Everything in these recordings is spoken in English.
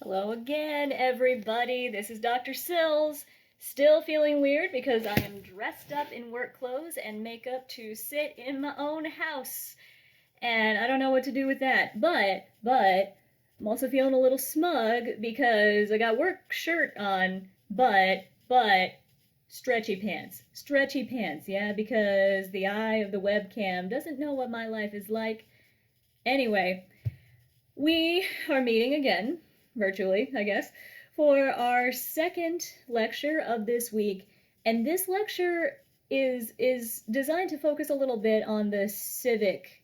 Hello again, everybody. This is Dr. Sills. Still feeling weird because I am dressed up in work clothes and makeup to sit in my own house. And I don't know what to do with that. But I'm also feeling a little smug because I got work shirt on, but stretchy pants. Stretchy pants, yeah, because the eye of the webcam doesn't know what my life is like. Anyway, we are meeting again, virtually, I guess, for our second lecture of this week. And this lecture is designed to focus a little bit on the civic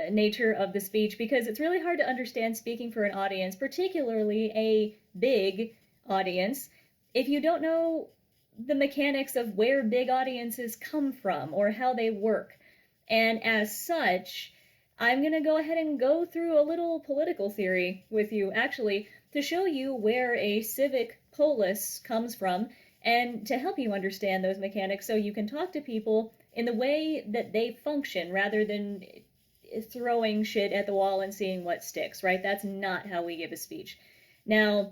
nature of the speech, because it's really hard to understand speaking for an audience, particularly a big audience, if you don't know the mechanics of where big audiences come from or how they work. And as such, I'm going to go ahead and go through a little political theory with you, actually, to show you where a civic polis comes from and to help you understand those mechanics so you can talk to people in the way that they function rather than throwing shit at the wall and seeing what sticks, right? That's not how we give a speech. Now,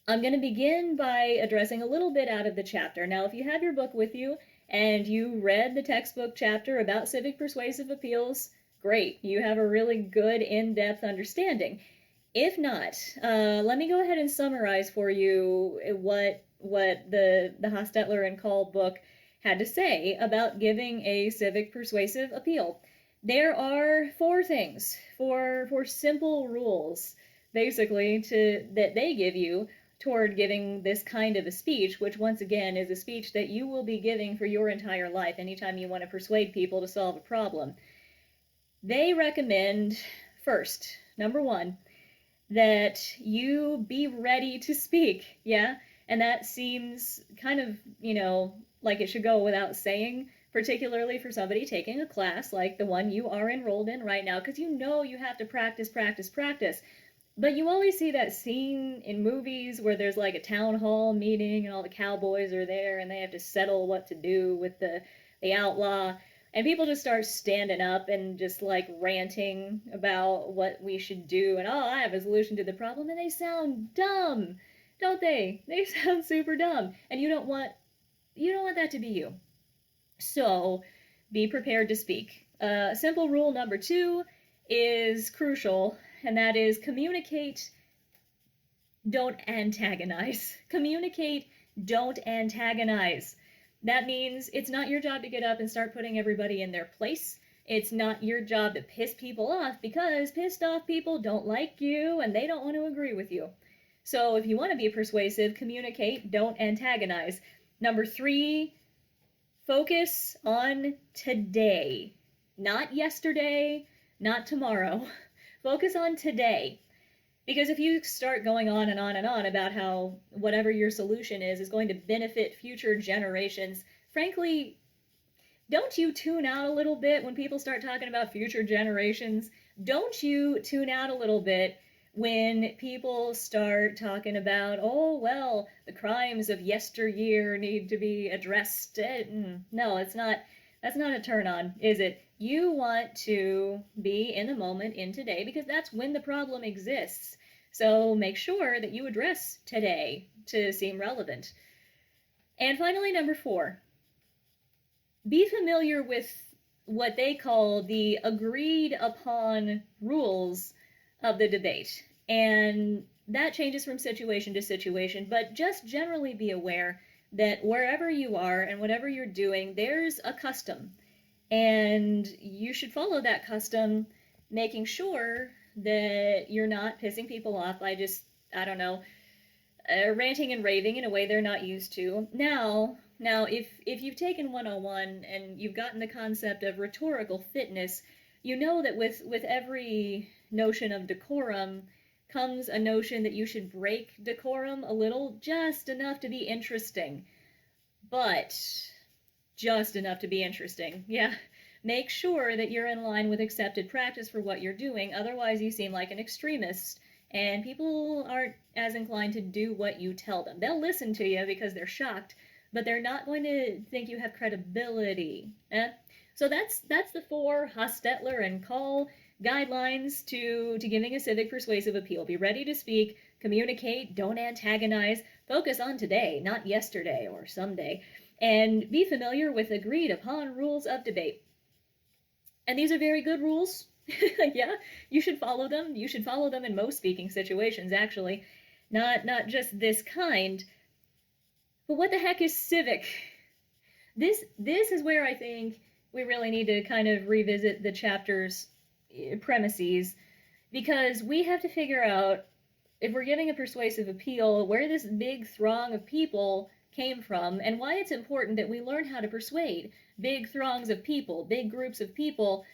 I'm going to begin by addressing a little bit out of the chapter. Now, if you have your book with you and you read the textbook chapter about civic persuasive appeals, great. You have a really good in-depth understanding. If not, let me go ahead and summarize for you what the Hostetler and Call book had to say about giving a civic persuasive appeal. There are four things, four simple rules, basically, that they give you toward giving this kind of a speech, which once again is a speech that you will be giving for your entire life anytime you want to persuade people to solve a problem. They recommend, first, number one, that you be ready to speak, yeah? And that seems kind of, like it should go without saying, particularly for somebody taking a class like the one you are enrolled in right now, because you know you have to practice. But you always see that scene in movies where there's like a town hall meeting and all the cowboys are there and they have to settle what to do with the outlaw. And people just start standing up and just like ranting about what we should do. And oh, I have a solution to the problem. And they sound dumb, don't they? They sound super dumb. And you don't want that to be you. So be prepared to speak. Simple rule number 2 is crucial, and that is communicate, don't antagonize. Communicate, don't antagonize. That means it's not your job to get up and start putting everybody in their place. It's not your job to piss people off, because pissed off people don't like you and they don't want to agree with you. So if you want to be persuasive, communicate, don't antagonize. Number 3, focus on today. Not yesterday, not tomorrow. Focus on today. Because if you start going on and on and on about how whatever your solution is going to benefit future generations, frankly, don't you tune out a little bit when people start talking about future generations? Don't you tune out a little bit when people start talking about, oh, well, the crimes of yesteryear need to be addressed? No, that's not a turn on, is it? You want to be in the moment, in today, because that's when the problem exists. So make sure that you address today to seem relevant. And finally, number 4, be familiar with what they call the agreed upon rules of the debate. And that changes from situation to situation, but just generally be aware that wherever you are and whatever you're doing, there's a custom. And you should follow that custom, making sure that you're not pissing people off by just, ranting and raving in a way they're not used to. Now, if you've taken 101 and you've gotten the concept of rhetorical fitness, you know that with every notion of decorum comes a notion that you should break decorum a little, just enough to be interesting. But just enough to be interesting, yeah. Make sure that you're in line with accepted practice for what you're doing, otherwise you seem like an extremist, and people aren't as inclined to do what you tell them. They'll listen to you because they're shocked, but they're not going to think you have credibility. So that's the 4 Hostetler and Call guidelines to giving a civic persuasive appeal. Be ready to speak, communicate, don't antagonize, focus on today, not yesterday or someday, and be familiar with agreed upon rules of debate. And these are very good rules. Yeah, you should follow them. You should follow them in most speaking situations, actually. Not just this kind. But what the heck is civic? This is where I think we really need to kind of revisit the chapter's premises, because we have to figure out, if we're giving a persuasive appeal, where this big throng of people came from and why it's important that we learn how to persuade big throngs of people, big groups of people,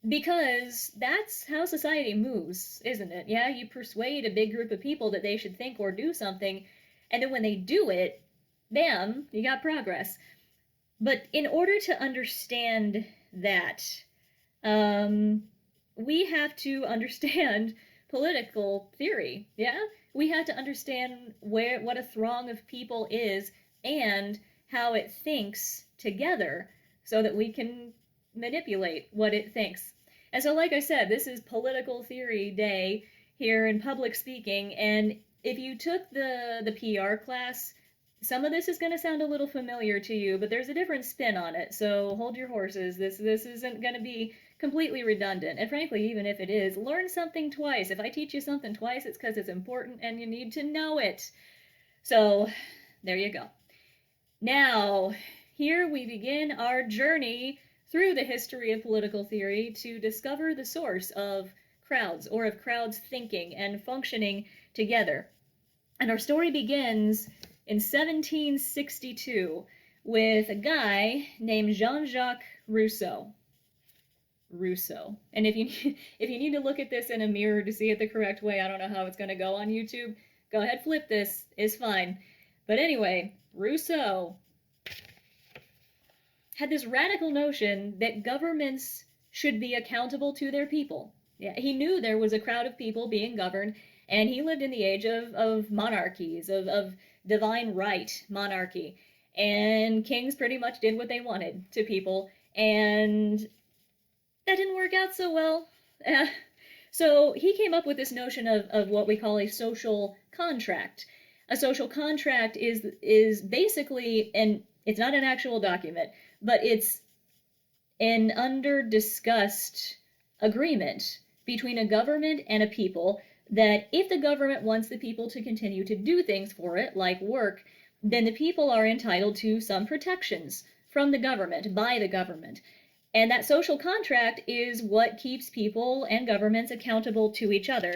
because that's how society moves, isn't it? Yeah, you persuade a big group of people that they should think or do something, and then when they do it, bam, you got progress. But in order to understand that, we have to understand political theory, yeah? We have to understand what a throng of people is and how it thinks together so that we can manipulate what it thinks. And so, like I said, this is political theory day here in public speaking, and if you took the PR class, some of this is going to sound a little familiar to you, but there's a different spin on it, so hold your horses. This isn't going to be completely redundant, and frankly, even if it is, learn something twice. If I teach you something twice, it's because it's important and you need to know it. So, there you go. Now, here we begin our journey through the history of political theory to discover the source of crowds, or of crowds thinking and functioning together. And our story begins in 1762 with a guy named Jean-Jacques Rousseau. And if you need to look at this in a mirror to see it the correct way, I don't know how it's going to go on YouTube, go ahead, flip this, it's fine. But anyway, Rousseau had this radical notion that governments should be accountable to their people. Yeah, he knew there was a crowd of people being governed, and he lived in the age of monarchies, of divine right monarchy, and kings pretty much did what they wanted to people, and that didn't work out so well. So he came up with this notion of what we call a social contract. A social contract is basically, and it's not an actual document, but it's an under-discussed agreement between a government and a people that if the government wants the people to continue to do things for it, like work, then the people are entitled to some protections from the government, by the government. And that social contract is what keeps people and governments accountable to each other.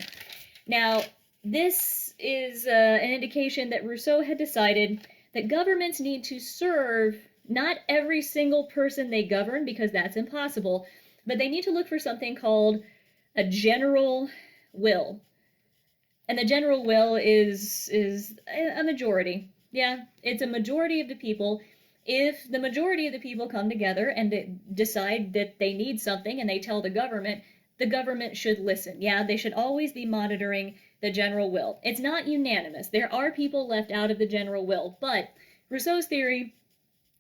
Now, this is an indication that Rousseau had decided that governments need to serve not every single person they govern, because that's impossible, but they need to look for something called a general will. And the general will is a majority. Yeah, it's a majority of the people. If the majority of the people come together and they decide that they need something and they tell the government should listen. Yeah, they should always be monitoring the general will. It's not unanimous. There are people left out of the general will, but Rousseau's theory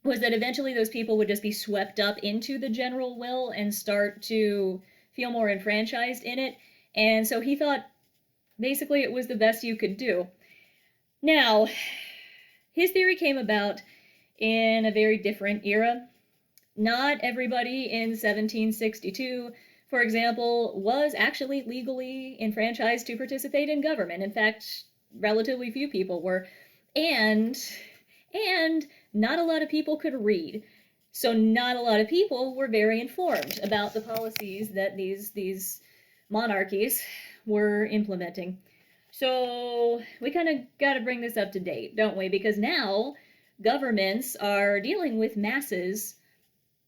was that eventually those people would just be swept up into the general will and start to feel more enfranchised in it. And so he thought basically it was the best you could do. Now, his theory came about in a very different era. Not everybody in 1762, for example, was actually legally enfranchised to participate in government. In fact, relatively few people were. And not a lot of people could read. So not a lot of people were very informed about the policies that these monarchies were implementing. So we kind of got to bring this up to date, don't we? Because now governments are dealing with masses,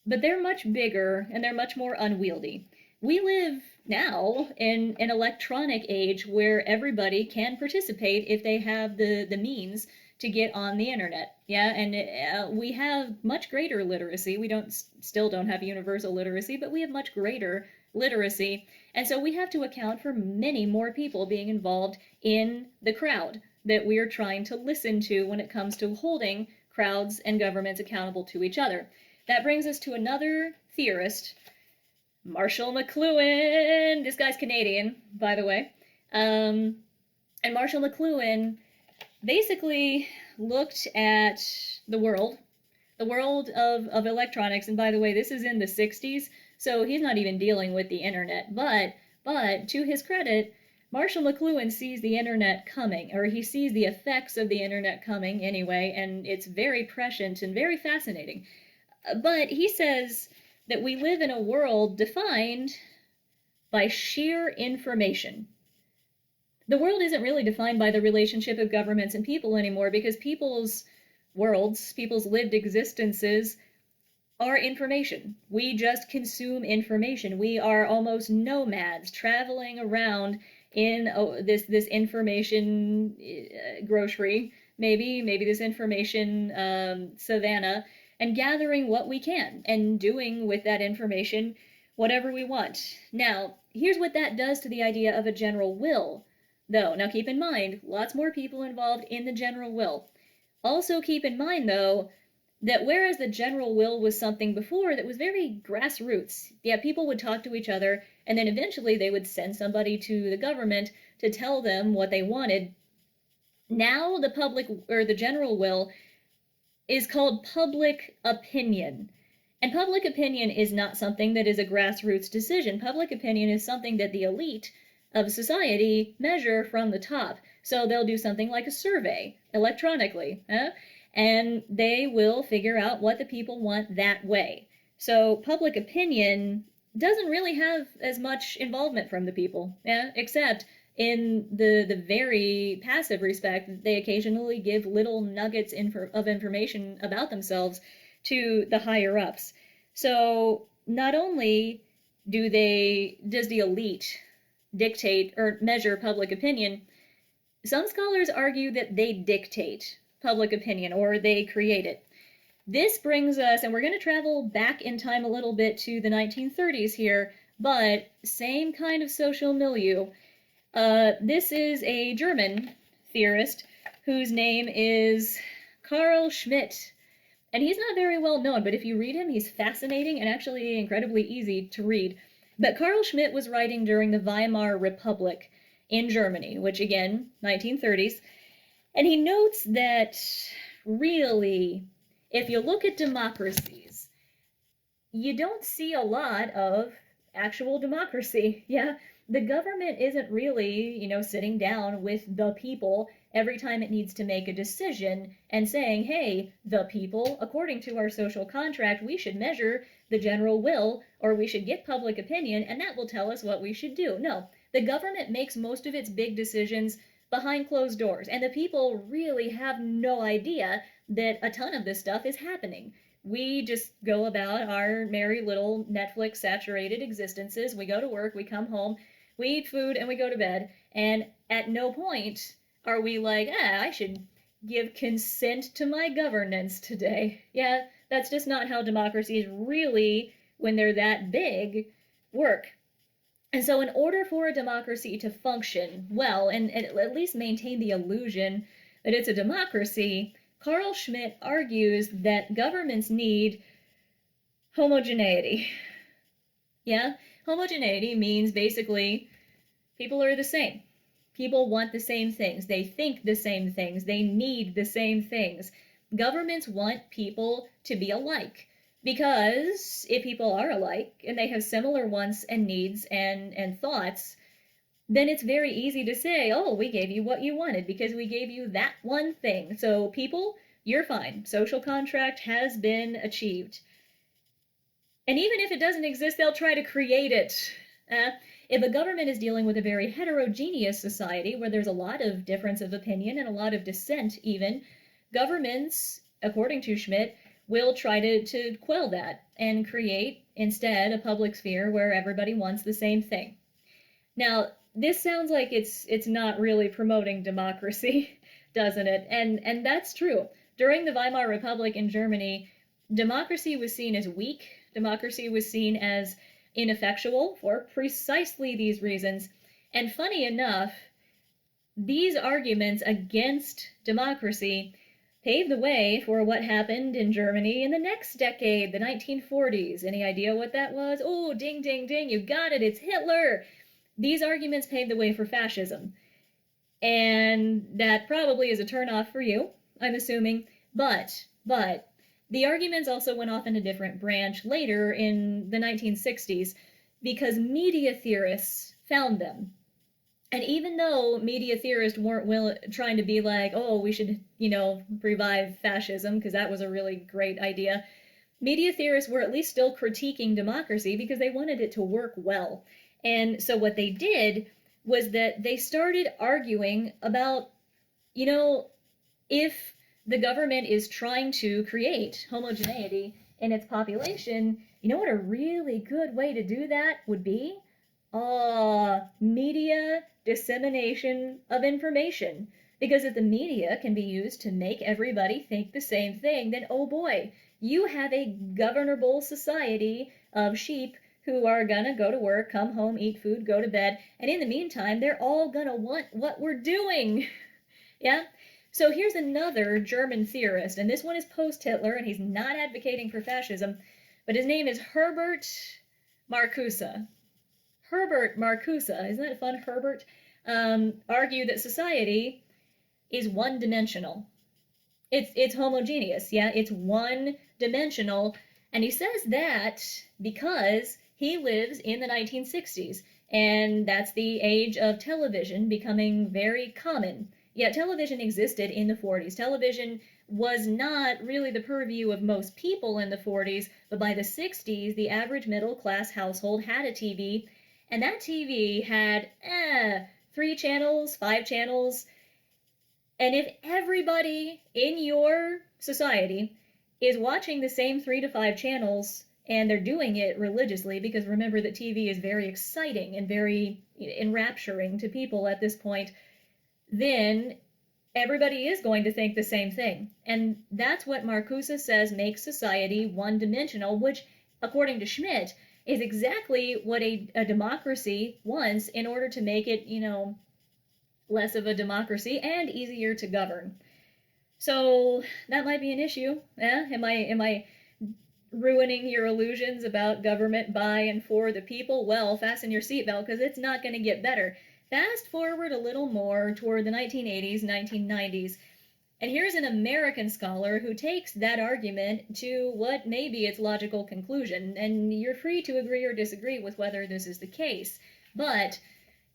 but they're much bigger and they're much more unwieldy. We live now in an electronic age where everybody can participate if they have the means to get on the internet. Yeah, and we have much greater literacy. We still don't have universal literacy, but we have much greater literacy. And so we have to account for many more people being involved in the crowd that we are trying to listen to when it comes to holding crowds and governments accountable to each other. That brings us to another theorist Marshall McLuhan. This guy's Canadian, by the way. And Marshall McLuhan basically looked at the world of electronics. And by the way, this is in the 60s, so he's not even dealing with the internet. But to his credit, Marshall McLuhan sees the internet coming, or he sees the effects of the internet coming anyway, and it's very prescient and very fascinating. But he says that we live in a world defined by sheer information. The world isn't really defined by the relationship of governments and people anymore, because people's worlds, people's lived existences are information. We just consume information. We are almost nomads traveling around in this information grocery, maybe this information savannah, and gathering what we can and doing with that information whatever we want. Now, here's what that does to the idea of a general will, though. Now, keep in mind, lots more people involved in the general will. Also keep in mind, though, that whereas the general will was something before that was very grassroots, yeah, people would talk to each other, and then eventually they would send somebody to the government to tell them what they wanted. Now the public, or the general will, is called public opinion. And public opinion is not something that is a grassroots decision. Public opinion is something that the elite of society measure from the top. So they'll do something like a survey electronically, and they will figure out what the people want that way. So public opinion doesn't really have as much involvement from the people, except in the very passive respect, they occasionally give little nuggets of information about themselves to the higher ups. So not only does the elite dictate or measure public opinion, some scholars argue that they dictate public opinion, or they create it. This brings us, and we're going to travel back in time a little bit to the 1930s here, but same kind of social milieu. This is a German theorist whose name is Carl Schmitt. And he's not very well known, but if you read him, he's fascinating and actually incredibly easy to read. But Carl Schmitt was writing during the Weimar Republic in Germany, which again, 1930s. And he notes that really, if you look at democracies, you don't see a lot of actual democracy. Yeah, the government isn't really, sitting down with the people every time it needs to make a decision and saying, hey, the people, according to our social contract, we should measure the general will, or we should get public opinion, and that will tell us what we should do. No, the government makes most of its big decisions behind closed doors, and the people really have no idea that a ton of this stuff is happening. We just go about our merry little Netflix-saturated existences. We go to work, we come home, we eat food, and we go to bed, and at no point are we like, I should give consent to my governance today. Yeah, that's just not how democracies really, when they're that big, work. And so in order for a democracy to function well, and at least maintain the illusion that it's a democracy, Carl Schmitt argues that governments need homogeneity. Yeah, homogeneity means basically people are the same. People want the same things. They think the same things. They need the same things. Governments want people to be alike. Because if people are alike and they have similar wants and needs and thoughts, then it's very easy to say, oh, we gave you what you wanted because we gave you that one thing. So people, you're fine. Social contract has been achieved. And even if it doesn't exist, they'll try to create it. If a government is dealing with a very heterogeneous society where there's a lot of difference of opinion and a lot of dissent even, governments, according to Schmitt, will try to quell that and create instead a public sphere where everybody wants the same thing. Now, this sounds like it's not really promoting democracy, doesn't it? And that's true. During the Weimar Republic in Germany, democracy was seen as weak. Democracy was seen as ineffectual for precisely these reasons. And funny enough, these arguments against democracy paved the way for what happened in Germany in the next decade, the 1940s. Any idea what that was? Oh, ding, ding, ding, you got it, it's Hitler! These arguments paved the way for fascism. And that probably is a turnoff for you, I'm assuming. But, the arguments also went off in a different branch later in the 1960s because media theorists found them. And even though media theorists weren't trying to be like, oh, we should, revive fascism, because that was a really great idea, media theorists were at least still critiquing democracy because they wanted it to work well. And so what they did was that they started arguing about, if the government is trying to create homogeneity in its population, you know what a really good way to do that would be? Media dissemination of information. Because if the media can be used to make everybody think the same thing, then oh boy, you have a governable society of sheep who are gonna go to work, come home, eat food, go to bed, and in the meantime, they're all gonna want what we're doing. Yeah? So here's another German theorist, and this one is post-Hitler, and he's not advocating for fascism, but his name is Herbert Marcuse. Herbert Marcuse, isn't that fun, Herbert? Argued that society is one-dimensional. It's homogeneous, yeah? It's one-dimensional, and he says that because he lives in the 1960s, and that's the age of television becoming very common. Yeah, television existed in the 40s. Television was not really the purview of most people in the 40s, but by the 60s, the average middle-class household had a TV, and that TV had 3 channels, 5 channels, and if everybody in your society is watching the same 3 to 5 channels, and they're doing it religiously, because remember that TV is very exciting and very enrapturing to people at this point, then everybody is going to think the same thing. And that's what Marcuse says makes society one-dimensional, which, according to Schmidt, is exactly what a democracy wants in order to make it, less of a democracy and easier to govern. So that might be an issue. Am I ruining your illusions about government by and for the people? Well, fasten your seatbelt, because it's not going to get better. Fast forward a little more toward the 1980s, 1990s, and here's an American scholar who takes that argument to what may be its logical conclusion, and you're free to agree or disagree with whether this is the case. But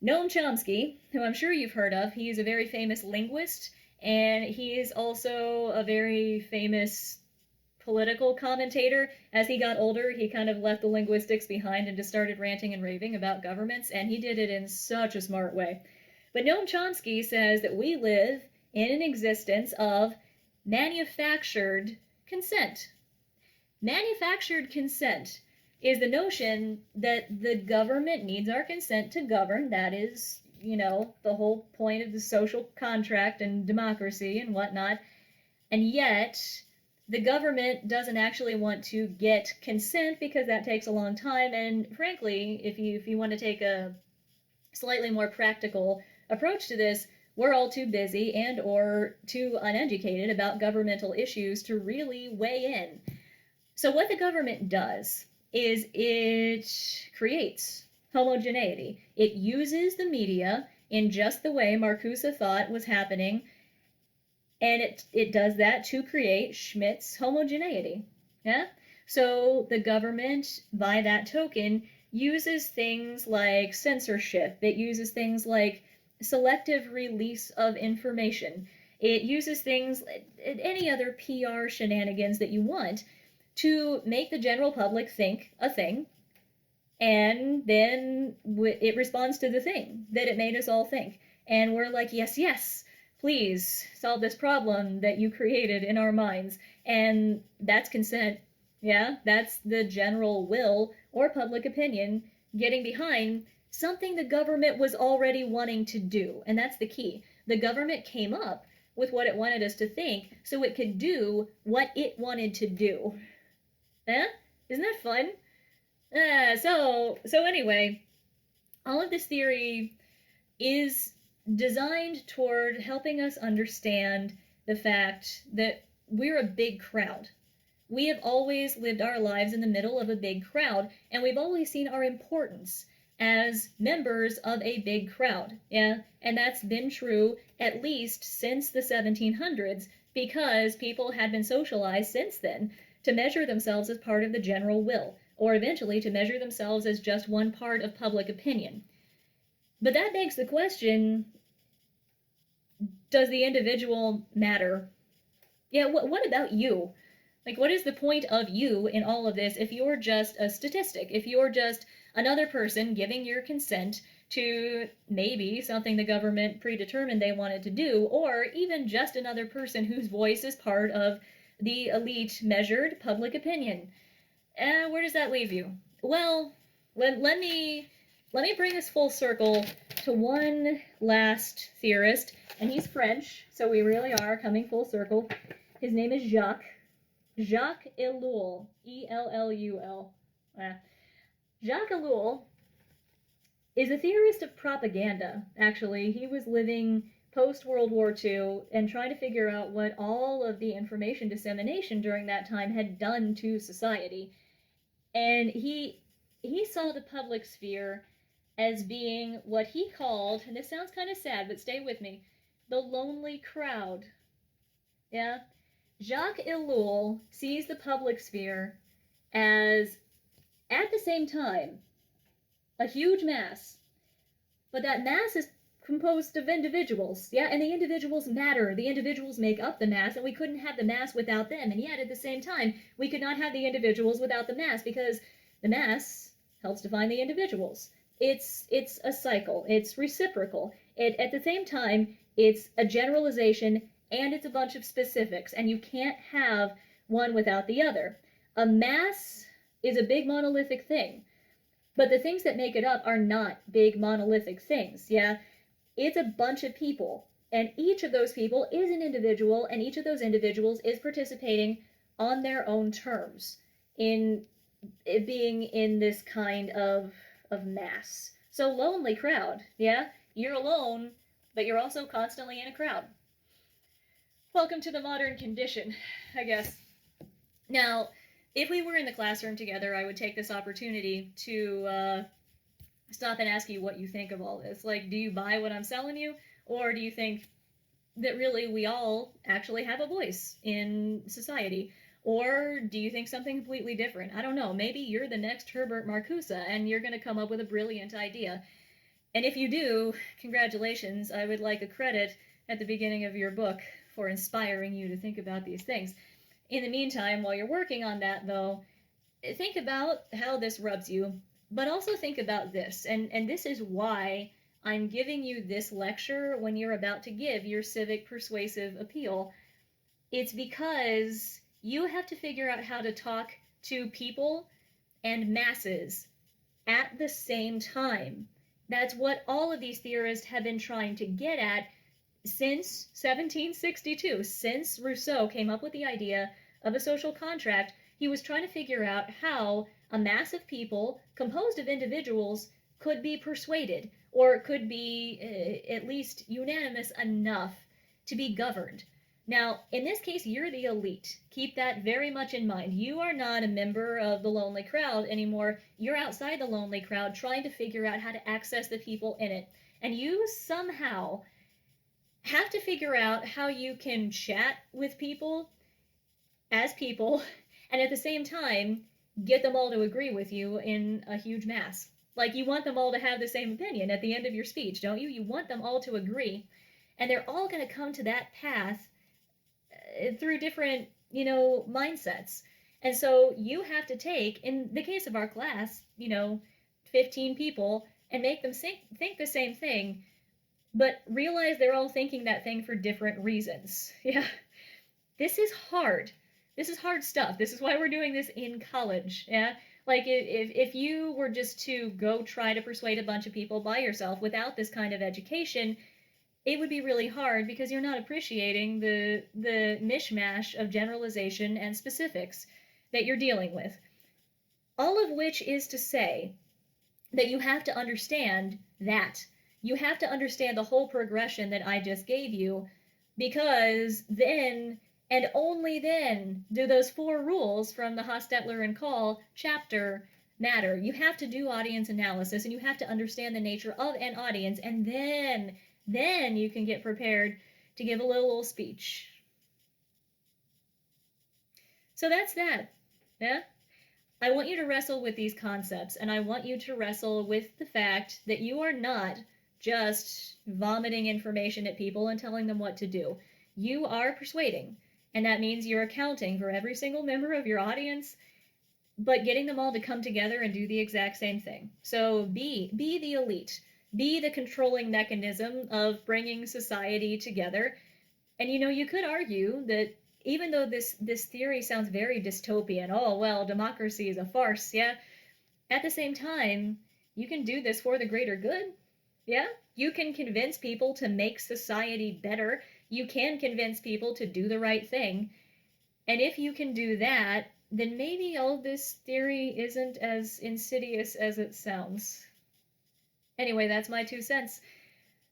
Noam Chomsky, who I'm sure you've heard of, he's a very famous linguist, and he is also a very famous political commentator. As he got older, he kind of left the linguistics behind and just started ranting and raving about governments, and he did it in such a smart way. But Noam Chomsky says that we live in an existence of manufactured consent. Manufactured consent is the notion that the government needs our consent to govern. That is, the whole point of the social contract and democracy and whatnot. And yet, the government doesn't actually want to get consent because that takes a long time, and frankly, if you want to take a slightly more practical approach to this, we're all too busy and or too uneducated about governmental issues to really weigh in. So what the government does is it creates homogeneity. It uses the media in just the way Marcuse thought was happening, and it does that to create Schmidt's homogeneity. Yeah? So the government, by that token, uses things like censorship. It uses things like selective release of information. It uses things, any other PR shenanigans that you want, to make the general public think a thing, and then it responds to the thing that it made us all think. And we're like, yes, yes, please solve this problem that you created in our minds. And that's consent. Yeah, that's the general will or public opinion getting behind something the government was already wanting to do. And that's the key. The government came up with what it wanted us to think so it could do what it wanted to do. Isn't that fun? So anyway, all of this theory is designed toward helping us understand the fact that we're a big crowd. We have always lived our lives in the middle of a big crowd, and we've always seen our importance as members of a big crowd. Yeah, and that's been true at least since the 1700s, because people had been socialized since then to measure themselves as part of the general will, or eventually to measure themselves as just one part of public opinion. But that begs the question, does the individual matter? Yeah, what about you? Like, what is the point of you in all of this if you're just a statistic? If you're just another person giving your consent to maybe something the government predetermined they wanted to do, or even just another person whose voice is part of the elite measured public opinion? Where does that leave you? Well, let me bring us full circle to one last theorist, and he's French, so we really are coming full circle. His name is Jacques Ellul, E-L-L-U-L. Jacques Ellul is a theorist of propaganda, actually. He was living post-World War II and trying to figure out what all of the information dissemination during that time had done to society. And he saw the public sphere as being what he called, and this sounds kind of sad, but stay with me, the lonely crowd. Yeah? Jacques Ellul sees the public sphere as, at the same time, a huge mass, but that mass is composed of individuals, yeah, and the individuals matter. The individuals make up the mass, and we couldn't have the mass without them, and yet at the same time, we could not have the individuals without the mass, because the mass helps define the individuals. It's a cycle. It's reciprocal. At the same time, it's a generalization, and it's a bunch of specifics, and you can't have one without the other. A mass is a big monolithic thing, but the things that make it up are not big monolithic things, yeah? It's a bunch of people, and each of those people is an individual, and each of those individuals is participating on their own terms in being in this kind of mass. So lonely crowd, yeah? You're alone, but you're also constantly in a crowd. Welcome to the modern condition, I guess. Now, if we were in the classroom together, I would take this opportunity to stop and ask you what you think of all this. Like, do you buy what I'm selling you? Or do you think that really we all actually have a voice in society? Or do you think something completely different? I don't know. Maybe you're the next Herbert Marcuse and you're going to come up with a brilliant idea. And if you do, congratulations. I would like a credit at the beginning of your book for inspiring you to think about these things. In the meantime, while you're working on that, though, think about how this rubs you, but also think about this. And this is why I'm giving you this lecture when you're about to give your civic persuasive appeal. It's because you have to figure out how to talk to people and masses at the same time. That's what all of these theorists have been trying to get at since 1762, since Rousseau came up with the idea of a social contract. He was trying to figure out how a mass of people composed of individuals could be persuaded, or could be at least unanimous enough to be governed. Now, in this case, you're the elite. Keep that very much in mind. You are not a member of the lonely crowd anymore. You're outside the lonely crowd trying to figure out how to access the people in it. And you somehow have to figure out how you can chat with people as people, and at the same time, get them all to agree with you in a huge mass. Like, you want them all to have the same opinion at the end of your speech, don't you? You want them all to agree, and they're all going to come to that path through different, mindsets. And so you have to take, in the case of our class, 15 people, and make them think the same thing, but realize they're all thinking that thing for different reasons. Yeah. This is hard. This is hard stuff. This is why we're doing this in college. Yeah. Like, if you were just to go try to persuade a bunch of people by yourself without this kind of education, it would be really hard because you're not appreciating the mishmash of generalization and specifics that you're dealing with. All of which is to say that you have to understand that. You have to understand the whole progression that I just gave you because then and only then do those 4 rules from the Hostetler and Call chapter matter. You have to do audience analysis, and you have to understand the nature of an audience, and then you can get prepared to give a little speech. So that's that. Yeah? I want you to wrestle with these concepts, and I want you to wrestle with the fact that you are not just vomiting information at people and telling them what to do. You are persuading, and that means you're accounting for every single member of your audience, but getting them all to come together and do the exact same thing. So be the elite. Be the controlling mechanism of bringing society together. And you could argue that even though this theory sounds very dystopian, oh, well, democracy is a farce, yeah? At the same time, you can do this for the greater good, yeah? You can convince people to make society better. You can convince people to do the right thing. And if you can do that, then maybe all this theory isn't as insidious as it sounds. Anyway, that's my 2 cents.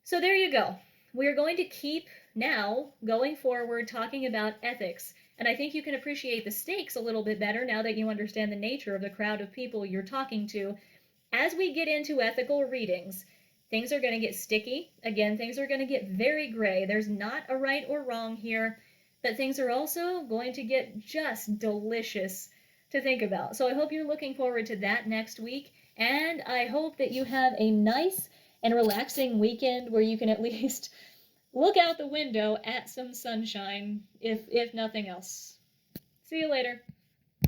So there you go. We're going to keep now going forward talking about ethics, and I think you can appreciate the stakes a little bit better now that you understand the nature of the crowd of people you're talking to. As we get into ethical readings, things are going to get sticky. Again, things are going to get very gray. There's not a right or wrong here, but things are also going to get just delicious to think about. So I hope you're looking forward to that next week, and I hope that you have a nice and relaxing weekend where you can at least look out the window at some sunshine, if nothing else. See you later.